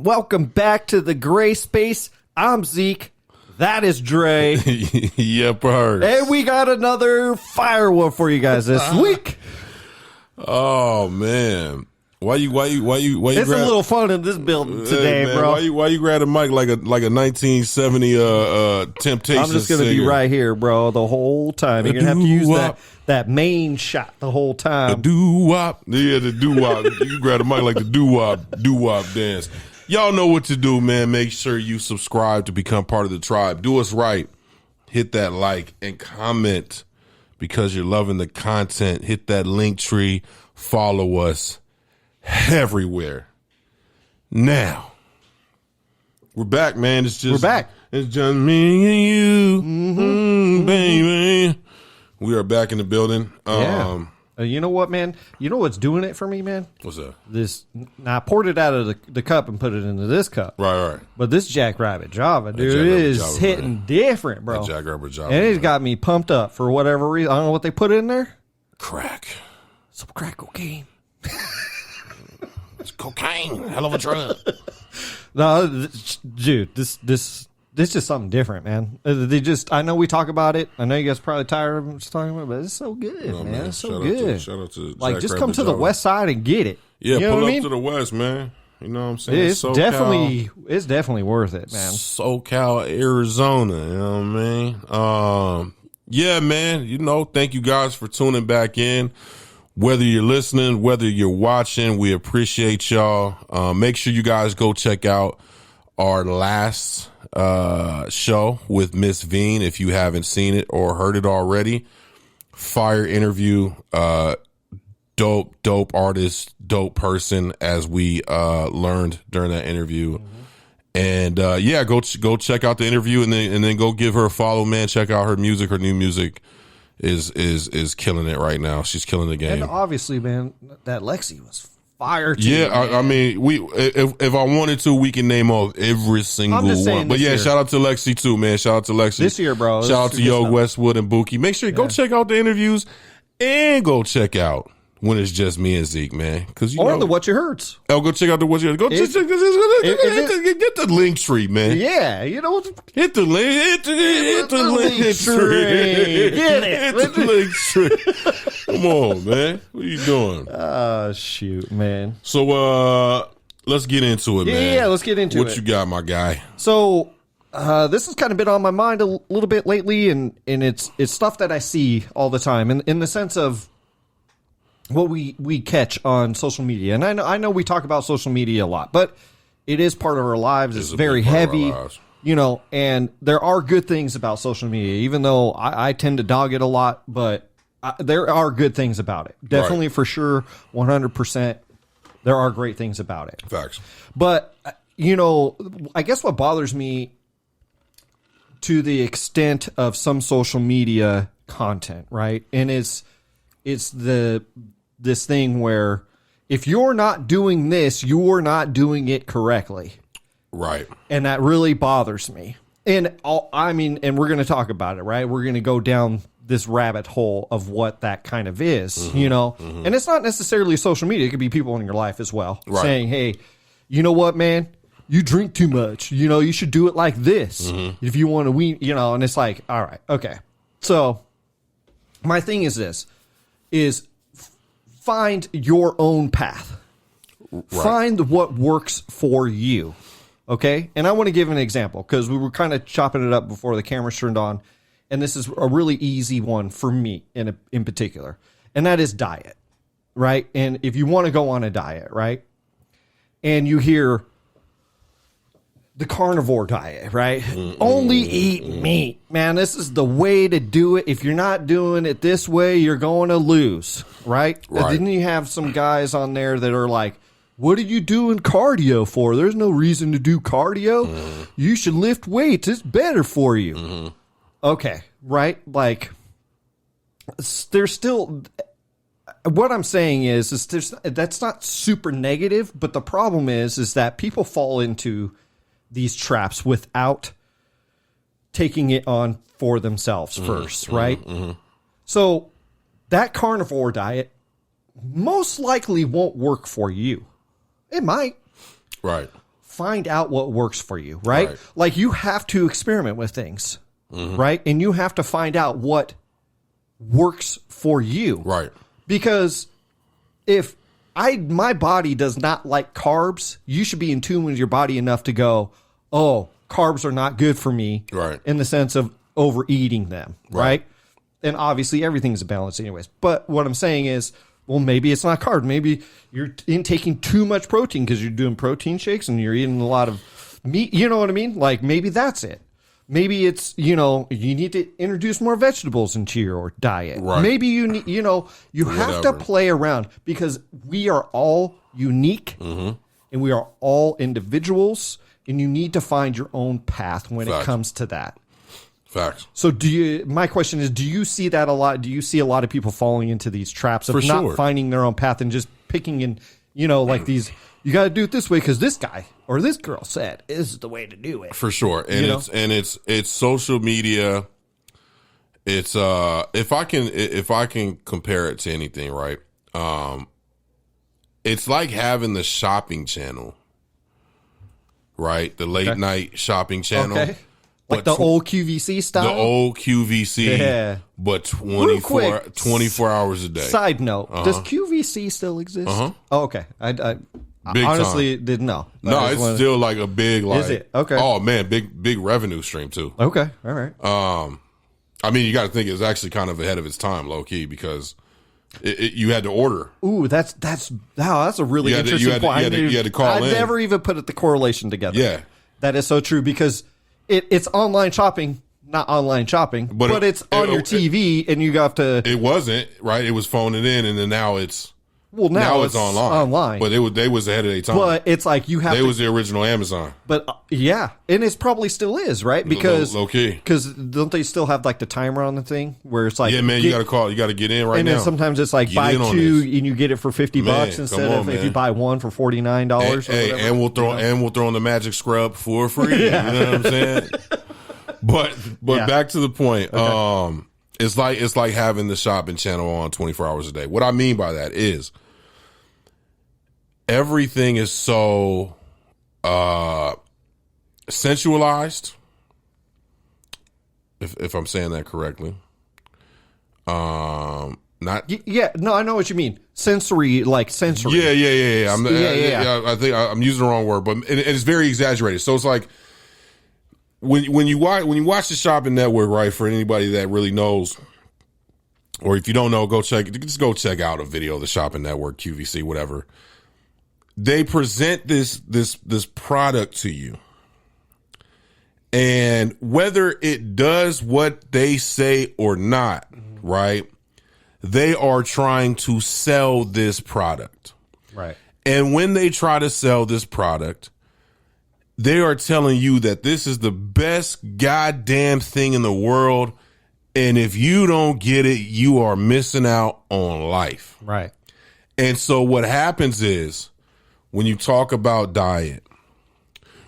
Welcome back to the Gray Space. I'm Zeke. That is Dre. Yep, heard. And we got another fire one for you guys this week. Oh man, why you? It's a little fun in this building today, man, bro. Why you grab a mic like a 1970 Temptations? I'm just gonna be right here, bro, the whole time. You're gonna have to use that main shot the whole time. The doo-wop. Yeah, the doo-wop. You grab a mic like the doo-wop dance. Y'all know what to do, man. Make sure you subscribe to become part of the tribe. Do us right. Hit that like and comment because you're loving the content. Hit that link tree. Follow us everywhere. Now, we're back, man. We're back. It's just me and you, baby. We are back in the building. Yeah. You know what, man? You know what's doing it for me, man? What's that? Now I poured it out of the cup and put it into this cup. Right. But this Jackrabbit Java, dude, it is hitting different, bro. Jackrabbit Java. And it's got me pumped up for whatever reason. I don't know what they put in there. Crack. Some crack cocaine. It's cocaine. Hell of a drug. No, dude, this is just something different, man. I know we talk about it. I know you guys are probably tired of us talking about it, but it's so good, man. It's so good. Shout out to like, just come to the west side and get it. Yeah, you know pull what up I mean? to the west, man. You know what I'm saying? It's definitely worth it, man. SoCal, Arizona. You know what I mean? Yeah, man. You know, thank you guys for tuning back in. Whether you're listening, whether you're watching, we appreciate y'all. Make sure you guys go check out our last show with Miss Veen if you haven't seen it or heard it already. Fire interview, dope artist, dope person, as we learned during that interview. And yeah, go check out the interview and then go give her a follow, man. Check out her music. Her new music is killing it right now. She's killing the game. And obviously, man, that Lexi was fire too. Yeah, I mean, if I wanted to, we can name off every single one. But yeah, shout out to Lexi too, man. Shout out to Lexi this year, bro. Shout out to Yo Westwood and Buki. Make sure you go check out the interviews and go check out When It's Just Me and Zeke, man. Because or the What You Heards. Oh, go check out the What You Heards. Go get the link tree, man. Yeah, you know, hit the link. Hit the link tree. Get it. Hit the link tree. Come on, man. What are you doing? Shoot, man. So, let's get into it, man. Yeah, let's get into it. What you got, my guy? So, this has kind of been on my mind a little bit lately, and it's stuff that I see all the time, in the sense of what we catch on social media. And I know we talk about social media a lot, but it is part of our lives. It's very heavy, you know, and there are good things about social media, even though I tend to dog it a lot, but there are good things about it. Definitely, for sure, 100%. There are great things about it. Facts. But, you know, I guess what bothers me to the extent of some social media content, right? And it's this thing where if you're not doing this, you're not doing it correctly. Right. And that really bothers me. And and we're going to talk about it, right? We're going to go down this rabbit hole of what that kind of is, you know? And it's not necessarily social media. It could be people in your life as well saying, hey, you know what, man? You drink too much. You know, you should do it like this if you want to wean, you know, and it's like, all right, okay. So my thing is this, find your own path. Right. Find what works for you. Okay? And I want to give an example because we were kind of chopping it up before the cameras turned on. And this is a really easy one for me in particular. And that is diet. Right? And if you want to go on a diet, right? And you hear the carnivore diet, right? Only eat meat. Man, this is the way to do it. If you're not doing it this way, you're going to lose, right? And then you have some guys on there that are like, what are you doing cardio for? There's no reason to do cardio. You should lift weights. It's better for you. Okay, right? Like, there's still... What I'm saying is that's not super negative, but the problem is that people fall into these traps without taking it on for themselves first, right? So that carnivore diet most likely won't work for you. It might. Right. find out what works for you, right? Like you have to experiment with things, right? And you have to find out what works for you. Right. Because if my body does not like carbs, you should be in tune with your body enough to go, oh, carbs are not good for me. Right. In the sense of overeating them. Right. And obviously everything's a balance anyways. But what I'm saying is, well, maybe it's not carbs. Maybe you're intaking too much protein because you're doing protein shakes and you're eating a lot of meat. You know what I mean? Like maybe that's it. Maybe it's, you need to introduce more vegetables into your diet. Right. Maybe you need, you have to play around because we are all unique and we are all individuals and you need to find your own path when it comes to that. Facts. So my question is, do you see that a lot? Do you see a lot of people falling into these traps of not finding their own path and just picking in, like these, you got to do it this way because this guy or this girl said this is the way to do it. For sure. And it's social media. It's if I can compare it to anything, right? It's like having the shopping channel, right? The late night shopping channel. Okay. Like the old QVC style? The old QVC, but 24 hours a day. Side note, does QVC still exist? Oh, okay. I honestly didn't know. No, it's still like a big, like... Is it? Okay. Oh, man, big revenue stream, too. Okay, all right. I mean, you got to think it's actually kind of ahead of its time, low-key, because you had to order. Ooh, that's a really interesting point. You had to call in. I never even put the correlation together. Yeah. That is so true, because... It's online shopping, not online shopping, but it's on your TV, and you have to. It wasn't right. It was phoning in, and then now it's. Well, now it's online. But they was ahead of their time. But it's like you have. They was the original Amazon. But yeah, and it's probably still is, right? Because low key. Because don't they still have like the timer on the thing where it's like, yeah, man, you got to call, you got to get in right now. And then sometimes it's like buy two and you get it for $50 instead of if you buy one for $49. Hey, and we'll throw in the magic scrub for free. Yeah. You know what I'm saying? But back to the point. Okay. It's like having the shopping channel on 24 hours a day. What I mean by that is everything is so sensualized, if I'm saying that correctly. I know what you mean. Sensory. Yeah. I think I'm using the wrong word, but it's very exaggerated. So it's like when you watch the Shopping Network, right? For anybody that really knows, or if you don't know, go check out a video of the Shopping Network, QVC, whatever. They present this product to you, and whether it does what they say or not, right? They are trying to sell this product. Right. And when they try to sell this product, they are telling you that this is the best goddamn thing in the world. And if you don't get it, you are missing out on life. Right. And so what happens is when you talk about diet,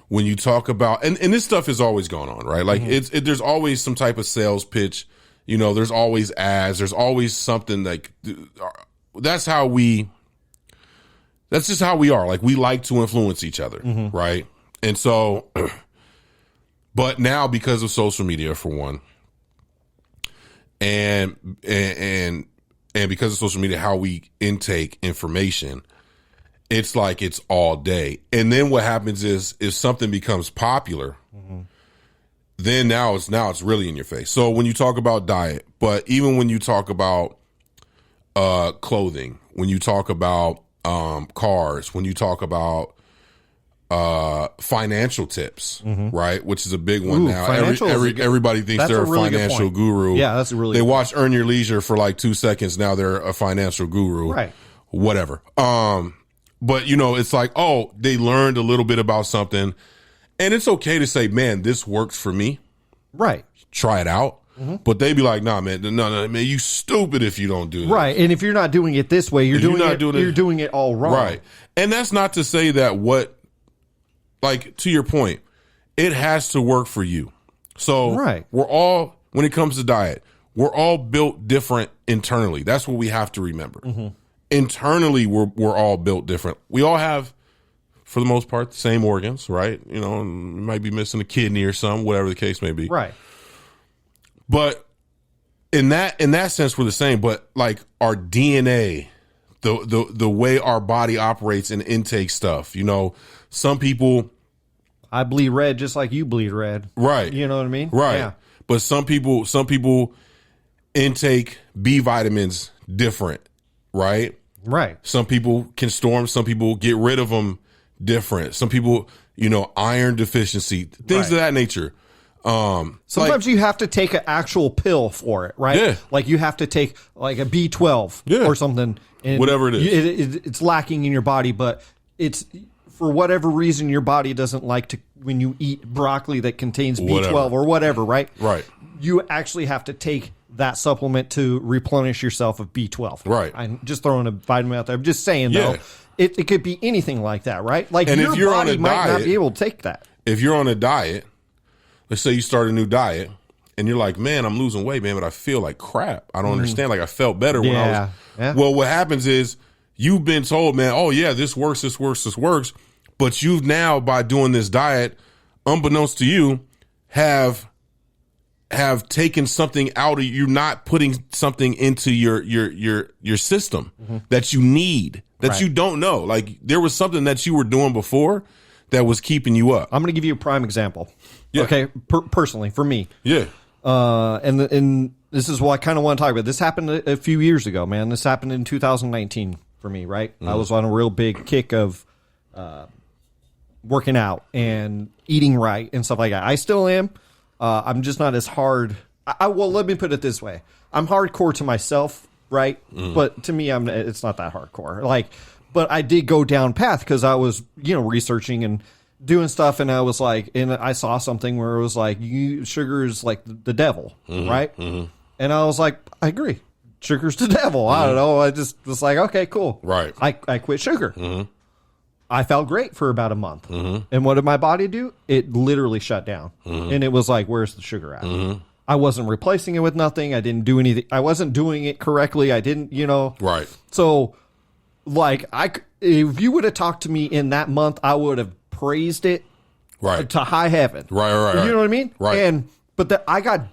when you talk about, and this stuff is always going on, right? Like there's always some type of sales pitch. There's always ads. There's always something like that's just how we are. Like we like to influence each other, right? And so, but now because of social media, for one, and because of social media, how we intake information, it's like it's all day. And then what happens is if something becomes popular. Then now it's really in your face. So when you talk about diet, but even when you talk about clothing, when you talk about cars, when you talk about financial tips, right? Which is a big one now. Everybody thinks they're a financial guru. Yeah, that's a really. They watch Earn Your Leisure for like 2 seconds. Now they're a financial guru, right? Whatever. But it's like, oh, they learned a little bit about something. And it's okay to say, man, this works for me. Right. Try it out. But they be like, nah, man, you stupid if you don't do this. Right. And if you're not doing it this way, you're doing it all wrong. Right. And that's not to say that to your point, it has to work for you. So we're all, when it comes to diet, we're all built different internally. That's what we have to remember. Internally, we're all built different. We all have for the most part, the same organs, right? You know, you might be missing a kidney or something, whatever the case may be. Right. But in that sense, we're the same. But like our DNA, the way our body operates and intake stuff, you know, some people. I bleed red just like you bleed red. Right. You know what I mean? Right. Yeah. But some people intake B vitamins different, right? Right. Some people can store them. Some people get rid of them different. Some people, you know, iron deficiency, things of that nature. Sometimes you have to take an actual pill for it, right? Yeah. Like you have to take like a B12 or something. And whatever it is. It's lacking in your body, but it's for whatever reason your body doesn't like to when you eat broccoli that contains B12 or whatever, right? Right. You actually have to take that supplement to replenish yourself of B12. Right. I'm just throwing a vitamin out there. I'm just saying, though, it could be anything like that, right? Like and your if you're body on a might diet, not be able to take that. If you're on a diet, let's say you start a new diet, and you're like, man, I'm losing weight, man, but I feel like crap. I don't understand. Like I felt better when I was. Yeah. Well, what happens is you've been told, man, oh yeah, this works, but you've now by doing this diet, unbeknownst to you, have taken something out of you're not putting something into your system that you need that you don't know. Like there was something that you were doing before that was keeping you up. I'm going to give you a prime example. Yeah. Okay, personally for me. Yeah. And this is what I kind of want to talk about. This happened a few years ago, man. This happened in 2019 for me, right? I was on a real big kick of working out and eating right and stuff like that. I still am. I'm just not as hard. Well, let me put it this way. I'm hardcore to myself, right? But to me, it's not that hardcore. Like, but I did go down path because I was, researching and doing stuff, and I was like, and I saw something where it was like, sugar is like the devil, right? And I was like, I agree. Sugar's the devil. I don't know. I just was like, okay, cool. Right. I quit sugar. I felt great for about a month. And what did my body do? It literally shut down. And it was like, where's the sugar at? I wasn't replacing it with nothing. I didn't do anything. I wasn't doing it correctly. I didn't, Right. So, like, if you would have talked to me in that month, I would have praised it to high heaven. Right. You know what I mean? Right. But I got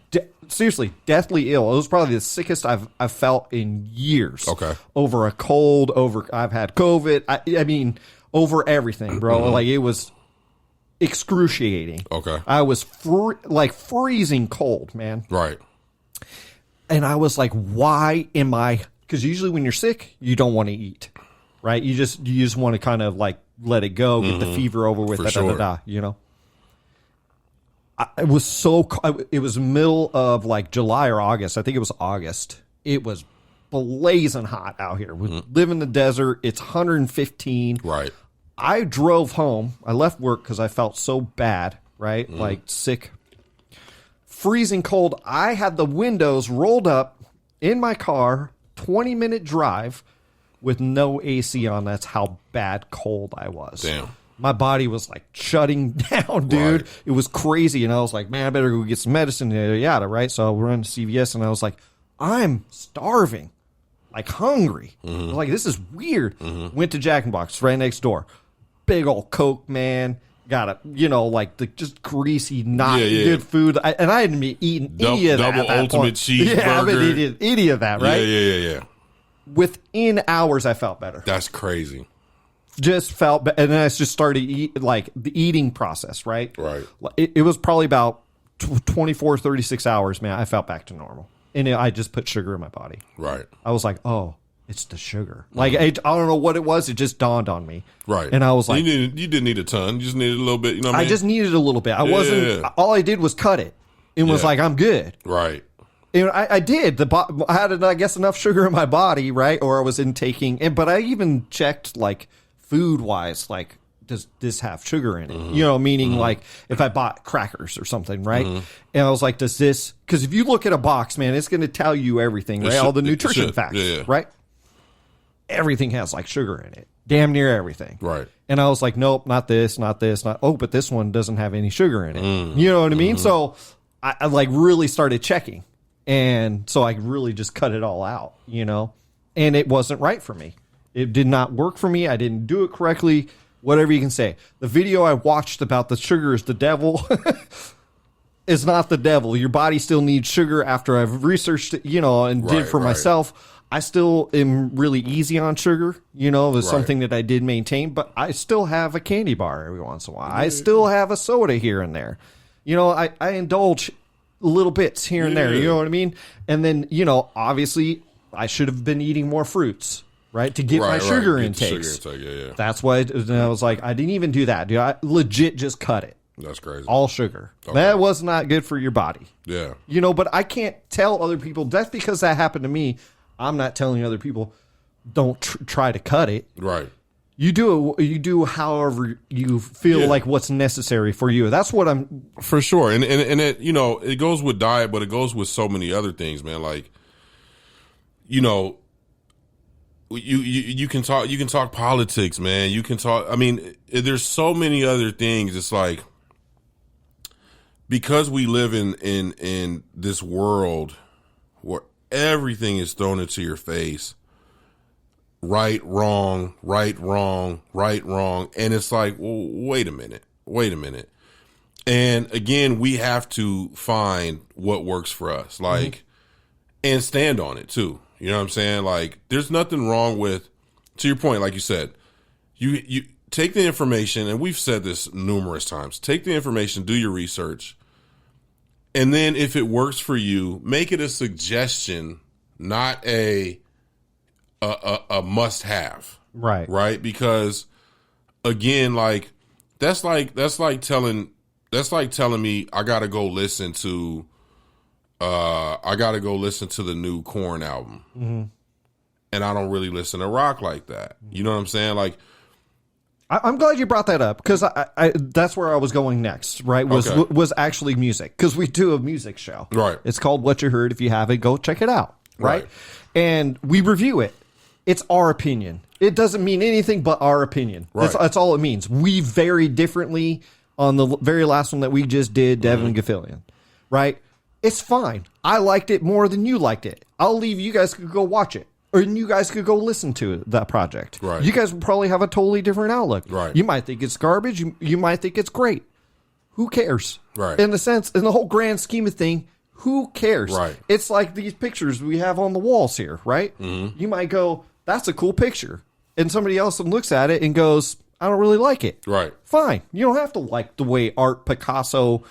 seriously deathly ill. It was probably the sickest I've felt in years. Okay. Over a cold. I've had COVID. I mean, over everything, bro. Like it was excruciating. Okay. I was freezing cold, man. Right. And I was like, why am I? Because usually when you're sick, you don't want to eat, right? You just want to kind of like let it go, get the fever over with, It was it was middle of like July or August. I think it was August. It was blazing hot out here. We live in the desert. It's 115. Right. I drove home. I left work because I felt so bad, right? Like sick, freezing cold. I had the windows rolled up in my car, 20-minute drive with no AC on. That's how bad cold I was. Damn. My body was like shutting down, dude. Right. It was crazy. And I was like, man, I better go get some medicine, yada, right? So I ran to CVS and I was like, I'm starving, like hungry. I was like, this is weird. Went to Jack in the Box right next door. Big old Coke, man. Got a, like the just greasy, not good food. I hadn't been eating any of that. Double ultimate cheeseburger. Yeah, I haven't eaten any of that, right? Yeah. Within hours, I felt better. That's crazy. Just felt, and then I just started the eating process, right? Right. It was probably about 24, 36 hours, man. I felt back to normal. And I just put sugar in my body. Right. I was like, oh, it's the sugar. Like, I don't know what it was. It just dawned on me. Right. And I was like, you didn't need a ton. You just needed a little bit. You know what I mean? I just needed a little bit. I wasn't, all I did was cut it and was like, I'm good. Right. And I did. I had, I guess, enough sugar in my body, right? Or I was intaking. But I even checked, like, food-wise, like, does this have sugar in it? Meaning like if I bought crackers or something, right? And I was like, does this, because if you look at a box, man, it's going to tell you everything, right? All the nutrition facts, right? Everything has like sugar in it, damn near everything. Right. And I was like, nope, not this, but this one doesn't have any sugar in it. You know what I mean? So I like really started checking. And so I really just cut it all out, and it wasn't right for me. It did not work for me. I didn't do it correctly. whatever you can say. The video I watched about the sugar is the devil is not the devil. Your body still needs sugar after I've researched it, and did for myself. I still am really easy on sugar, it was something that I did maintain, but I still have a candy bar every once in a while. I still have a soda here and there. I indulge little bits here and there, you know what I mean? And then, obviously I should have been eating more fruits, right? To get my sugar intakes. That's why I was like, I didn't even do that, dude. I legit just cut it. That's crazy. All sugar. Okay. That was not good for your body. Yeah. But I can't tell other people. That's because that happened to me. I'm not telling other people, don't try to cut it. Right. You do however you feel like what's necessary for you. That's what I'm. For sure. And it, it goes with diet, but it goes with so many other things, man. Like, you can talk politics, man. You can talk, there's so many other things. It's like, because we live in this world where everything is thrown into your face. Right, wrong. And it's like, well, wait a minute. And again, we have to find what works for us, and stand on it too. You know what I'm saying? Like, there's nothing wrong with, to your point, like you said, you take the information, and we've said this numerous times, take the information, do your research. And then if it works for you, make it a suggestion, not a must have. Right. Right. Because again, that's like telling me I gotta go listen to the new Korn album. Mm-hmm. And I don't really listen to rock like that. You know what I'm saying? Like, I'm glad you brought that up, because I that's where I was going next, right? Was actually music, because we do a music show. Right. It's called What You Heard. If you haven't, go check it out. Right. And we review it. It's our opinion. It doesn't mean anything but our opinion. Right. That's all it means. We vary differently on the very last one that we just did, Devin Gaffilian. Right? It's fine. I liked it more than you liked it. I'll leave, you guys could go watch it. Or you guys could go listen to that project. Right. You guys would probably have a totally different outlook. Right. You might think it's garbage. You might think it's great. Who cares? Right. In the whole grand scheme of thing, who cares? Right. It's like these pictures we have on the walls here, right? Mm-hmm. You might go, that's a cool picture. And somebody else looks at it and goes, I don't really like it. Right. Fine. You don't have to like the way Art Picasso,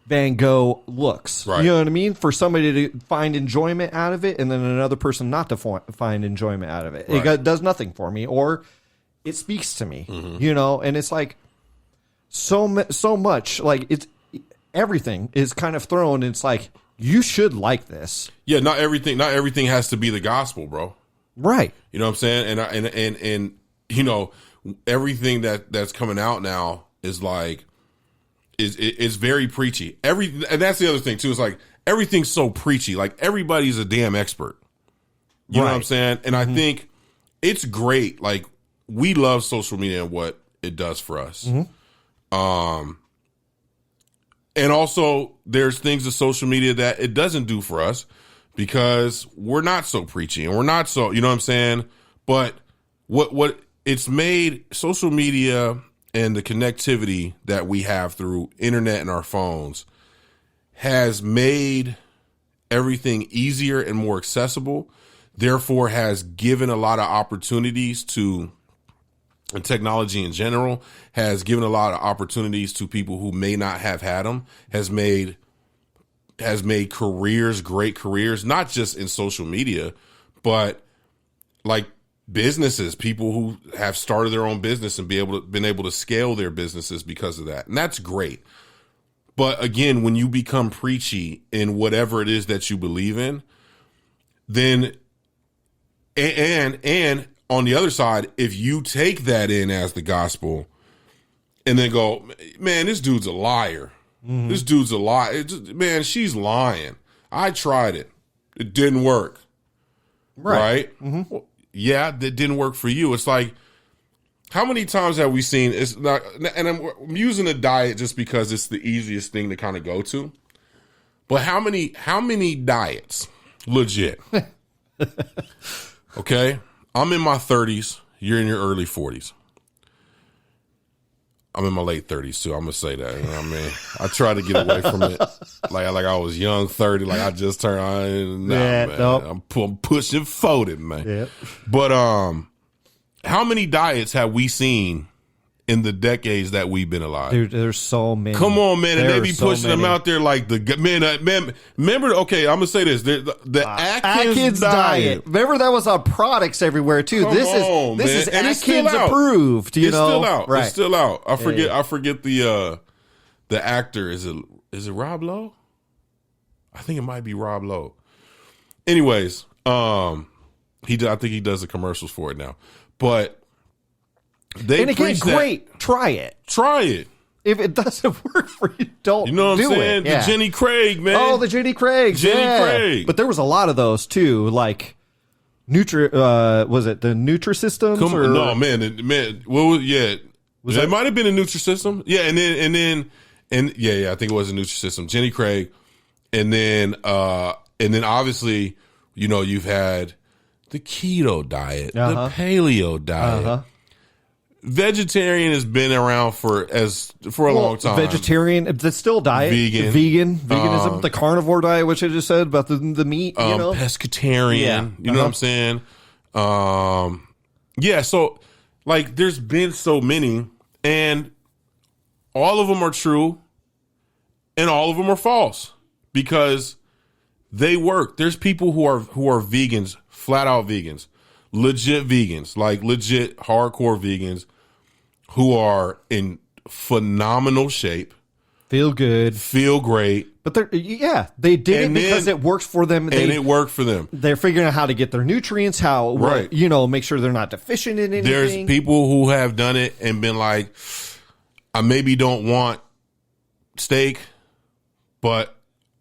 Van Gogh looks. Right. You know what I mean? For somebody to find enjoyment out of it, and then another person not to find enjoyment out of it. Right. It does nothing for me, or it speaks to me. Mm-hmm. And it's like so much, like it's everything is kind of thrown. And it's like, you should like this. Yeah, not everything has to be the gospel, bro. Right. You know what I'm saying? And everything that's coming out now is like, is very preachy. And that's the other thing too. It's like, everything's so preachy. Like, everybody's a damn expert. You know what I'm saying? And I think it's great. Like, we love social media and what it does for us. And also, there's things of social media that it doesn't do for us, because we're not so preachy and we're not so, you know what I'm saying? But what it's made, social media and the connectivity that we have through internet and our phones has made everything easier and more accessible, therefore has given a lot of opportunities to, and technology in general has given a lot of opportunities to people who may not have had them, has made careers, great careers, not just in social media, but like businesses, people who have started their own business and been able to scale their businesses because of that. And that's great. But again, when you become preachy in whatever it is that you believe in, then and on the other side, if you take that in as the gospel and then go, man, this dude's a liar. Mm-hmm. This dude's a liar. Man, she's lying. I tried it. It didn't work. Right? Mm-hmm. Well, yeah, that didn't work for you. It's like, how many times have we seen, it's not, and I'm using a diet just because it's the easiest thing to kind of go to. But how many diets, legit? Okay? I'm in my 30s. You're in your early 40s. I'm in my late 30s too. I'm gonna say that. You know what I mean? I try to get away from it, like I was young 30, like I just turned. Man, nope. I'm pushing 40, man. Yep. But how many diets have we seen in the decades that we've been alive? Dude, there's so many. Come on, man. And they be pushing them out there like man, remember, okay, I'm going to say this. The Atkins diet. Remember that was on products everywhere too. This is Atkins approved, you know. Still out. Right. It's still out. I forget the actor. Is it Rob Lowe? I think it might be Rob Lowe. Anyways, I think he does the commercials for it now. But they again, great. Try it. If it doesn't work for you, don't. You know what I'm saying? Yeah. The Jenny Craig, man. Oh, the Jenny Craig. Craig. But there was a lot of those too, like was it the Nutrisystems? No, man. What was it might have been a Nutrisystem. Yeah, and then I think it was a Nutrisystem. Jenny Craig, and then obviously, you know, you've had the keto diet, the paleo diet. Vegetarian has been around for a long time. Vegetarian, that's still diet. Veganism, the carnivore diet, which I just said about the meat. You know, pescatarian. You know what I'm saying? So like, there's been so many, and all of them are true, and all of them are false because they work. There's people who are vegans, flat out vegans, legit vegans, like legit hardcore vegans, who are in phenomenal shape, feel good, feel great. But they did it because it works for them. And it worked for them. They're figuring out how to get their nutrients, make sure they're not deficient in anything. There's people who have done it and been like, I maybe don't want steak, but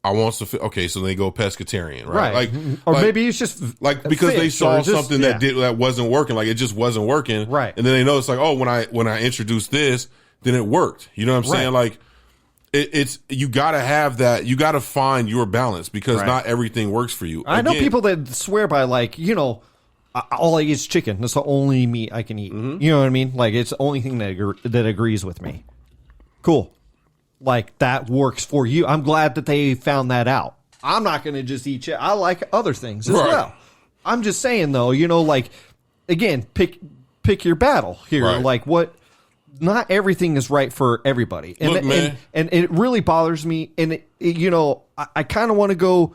I want some. Okay, so they go pescatarian, right? Or maybe it's just like because they saw something that wasn't working, like it just wasn't working, right? And then they know it's like, oh, when I introduced this, then it worked. You know what I'm saying? Like it's you got to have that. You got to find your balance because not everything works for you. I know people that swear by all I eat is chicken. That's the only meat I can eat. Mm-hmm. You know what I mean? Like it's the only thing that agrees with me. Cool. Like, that works for you. I'm glad that they found that out. I'm not going to just eat chicken. I like other things as well. I'm just saying, though, like, again, pick your battle here. Right. Like, not everything is right for everybody. And, Look, man. And it really bothers me. And, I kind of want to go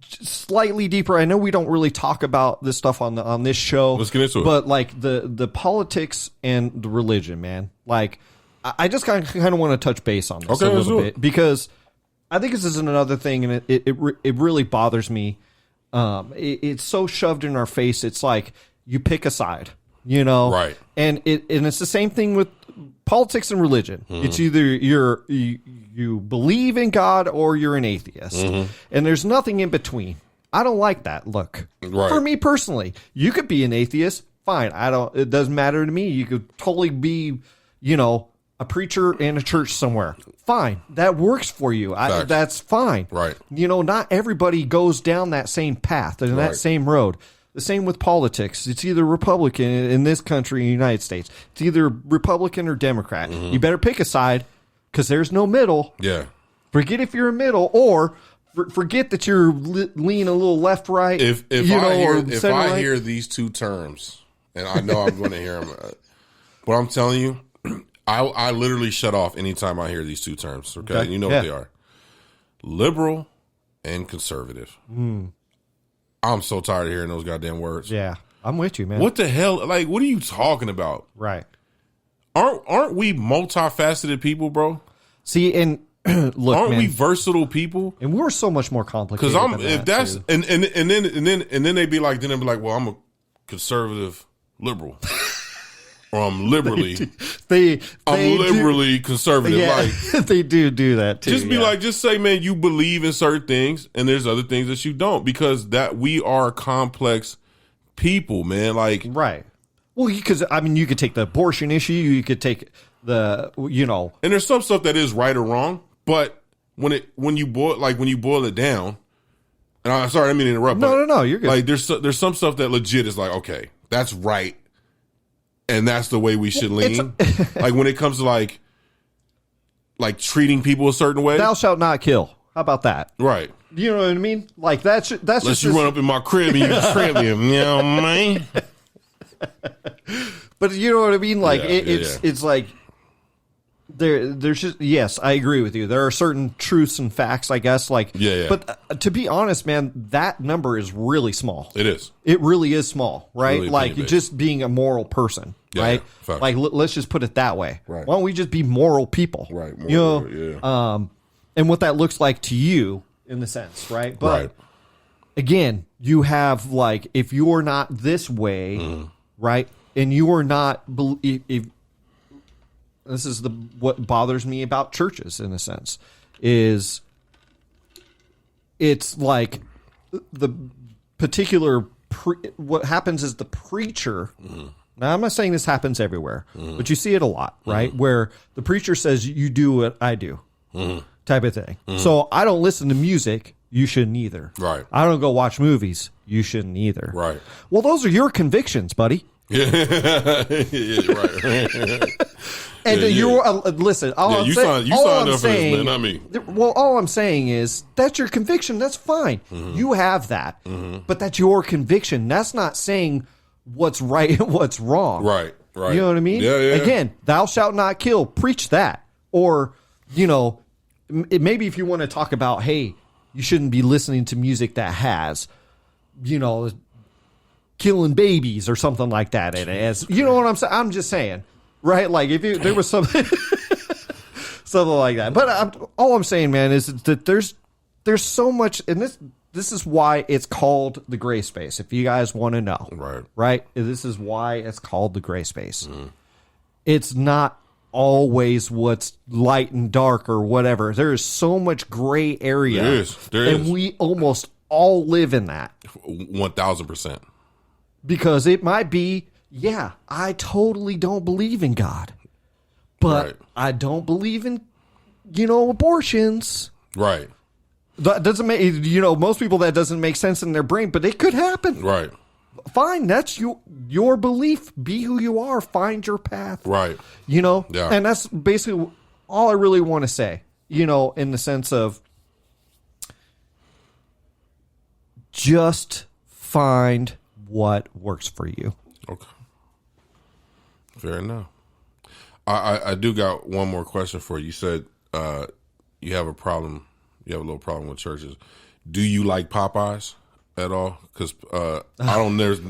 slightly deeper. I know we don't really talk about this stuff on this show. Let's get into it. But, like, the politics and the religion, man. Like, I just kind of want to touch base on this a little bit because I think this is another thing, and it really bothers me. It's so shoved in our face. It's like you pick a side, right? And it's the same thing with politics and religion. Mm-hmm. It's either you believe in God or you're an atheist, and there's nothing in between. I don't like that look. Right. For me personally, you could be an atheist, fine. It doesn't matter to me. You could totally be, a preacher in a church somewhere. Fine. That works for you. That's fine. Right. Not everybody goes down that same path and that same road. The same with politics. It's either Republican in this country, in the United States. It's either Republican or Democrat. Mm-hmm. You better pick a side because there's no middle. Yeah. Forget if you're a middle or forget that you're leaning a little left, right. If I hear these two terms, and I know I'm going to hear them, but I'm telling you, I literally shut off anytime I hear these two terms. Okay. You know what they are. Liberal and conservative. I'm so tired of hearing those goddamn words. Yeah. I'm with you, man. What the hell? Like, what are you talking about? Right. Aren't we multifaceted people, bro? See, and look, aren't we versatile people? And we're so much more complicated. Because and then they'd be like, well, I'm a conservative liberal. Or I'm liberally, conservative. Yeah, like they do that too. Just be like, just say, man, you believe in certain things, and there's other things that you don't, because that we are complex people, man. Like, right. Well, because you could take the abortion issue, you could take the, and there's some stuff that is right or wrong, but when you boil it down, and I'm sorry, I didn't mean to interrupt. No, you're good. Like, there's some stuff that legit is like, okay, that's right. and that's the way we should lean. Like when it comes to like treating people a certain way. Thou shalt not kill. How about that? Right. You know what I mean? Like that's Unless just you run up in my crib and you tramp me, you know, man. But you know what I mean? Like Yeah, it's like there's just, yes, I agree with you. There are certain truths and facts, I guess. Like, Yeah. But to be honest, man, that number is really small. It is. It really is small, right? Really like opinion-based. just being a moral person, Yeah, right? fact. Like let's just put it that way. Right. Why don't we just be moral people? Right. You know, Yeah. and what that looks like to you in the sense, right? But Right. again, you have like, if you're not this way, Mm-hmm. right? And you are not, if this is what bothers me about churches in a sense, is it's like the particular, what happens is the preacher, now I'm not saying this happens everywhere, but you see it a lot, right? Where the preacher says, you do what I do, type of thing. So I don't listen to music, you shouldn't either. Right. I don't go watch movies, you shouldn't either. Right. Well, those are your convictions, buddy. Yeah, right. And Yeah, you're listen. All I'm you saying, signed all up I'm for this, saying, man, not me. Well, all I'm saying is that's your conviction. That's fine. You have that, but that's your conviction. That's not saying what's right and what's wrong. Right. Right. You know what I mean? Yeah. Again, thou shalt not kill. Preach that, or you know, maybe if you want to talk about, hey, you shouldn't be listening to music that has, you know, killing babies or something like that. It is, you know what I'm saying? I'm just saying, right? Like if there was something, something like that. But all I'm saying, man, is that there's so much, and this is why it's called the gray space. If you guys want to know, right? This is why it's called the gray space. It's not always what's light and dark or whatever. There is so much gray area. There is. And we almost all live in that. 1,000%. Because it might be, yeah, I totally don't believe in God, but Right. I don't believe in, you know, abortions. Right. That doesn't make, you know, most people that doesn't make sense in their brain, but it could happen. Right. Fine, that's your belief. Be who you are. Find your path. Right. You know, Yeah. and that's basically all I really want to say. You know, in the sense of just find what works for you. Okay. Fair enough. I do got one more question for you. You said you have a problem. You have a little problem with churches. Do you like Popeyes at all? Because I don't. There's.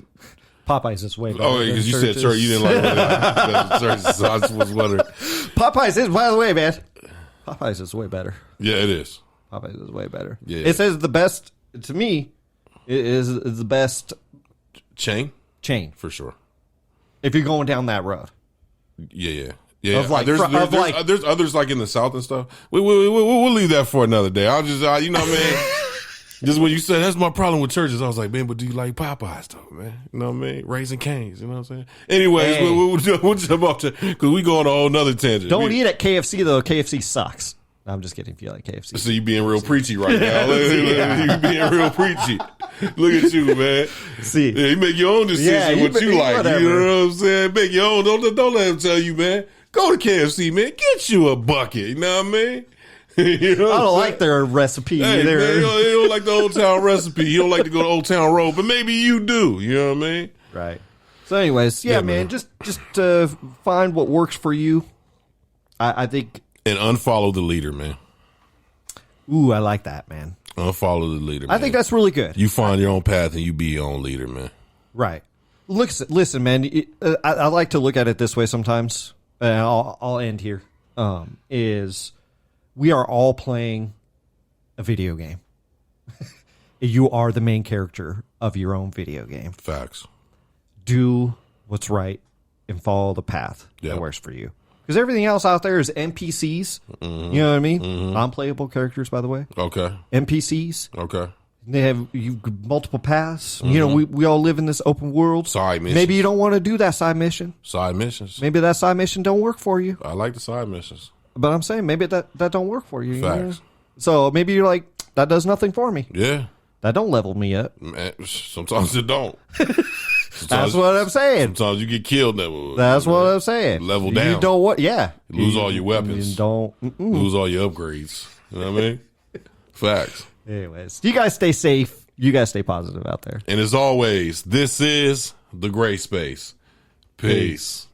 Popeyes is way better. Oh, because you said church. You didn't like churches, so I just was wondering. Popeyes is, by the way, man. Popeyes is way better. Yeah, it is. Popeyes is way better. Yeah. It says the best to me. It is the best chain for sure. If you're going down that road. Yeah. Of like, there's others like in the South and stuff. We'll leave that for another day. I'll just, you know, man. Just when you said that's my problem with churches, I was like, man, but do you like Popeyes though, man? You know what I mean? Raising Cane's, you know what I'm saying? Anyways, Hey. we'll jump off to, because we go on a whole nother tangent. Don't eat at KFC though. KFC sucks. I'm just kidding. If you like KFC, So you being real preachy right now. You being real preachy. Look at you, man. See. Yeah, you make your own decision Yeah, what you like. whatever. You know what I'm saying? Make your own. Don't let him tell you, man. Go to KFC, man. Get you a bucket. You know what I mean? You know what I I'm don't saying? like their recipe Hey, either. man, you don't like the Old Town recipe. You don't like to go to Old Town Road, but maybe you do. You know what I mean? Right. So, anyways, yeah, Yeah, man, man. just find what works for you. I think. And unfollow the leader, man. Ooh, I like that, man. Unfollow the leader, man. I think that's really good. You find your own path and you be your own leader, man. Right. Listen, man. I like to look at it this way sometimes. And I'll end here. Is we are all playing a video game. You are the main character of your own video game. Facts. Do what's right and follow the path Yeah. that works for you. Because everything else out there is NPCs. You know what I mean? Non-playable characters, by the way. Okay. NPCs. Okay. They have multiple paths. You know, we all live in this open world. Side missions. Maybe you don't want to do that side mission. Side missions. Maybe that side mission don't work for you. I like the side missions. But I'm saying maybe that don't work for you. You know? Facts. So maybe you're like, that does nothing for me. Yeah. That don't level me up. Man, sometimes it don't. That's what I'm saying. Sometimes you get killed. That That's what I'm saying. Level down. You don't want, yeah. You lose all your weapons. You don't. Lose all your upgrades. You know what I mean? Facts. Anyways, you guys stay safe. You guys stay positive out there. And as always, this is The Gray Space. Peace.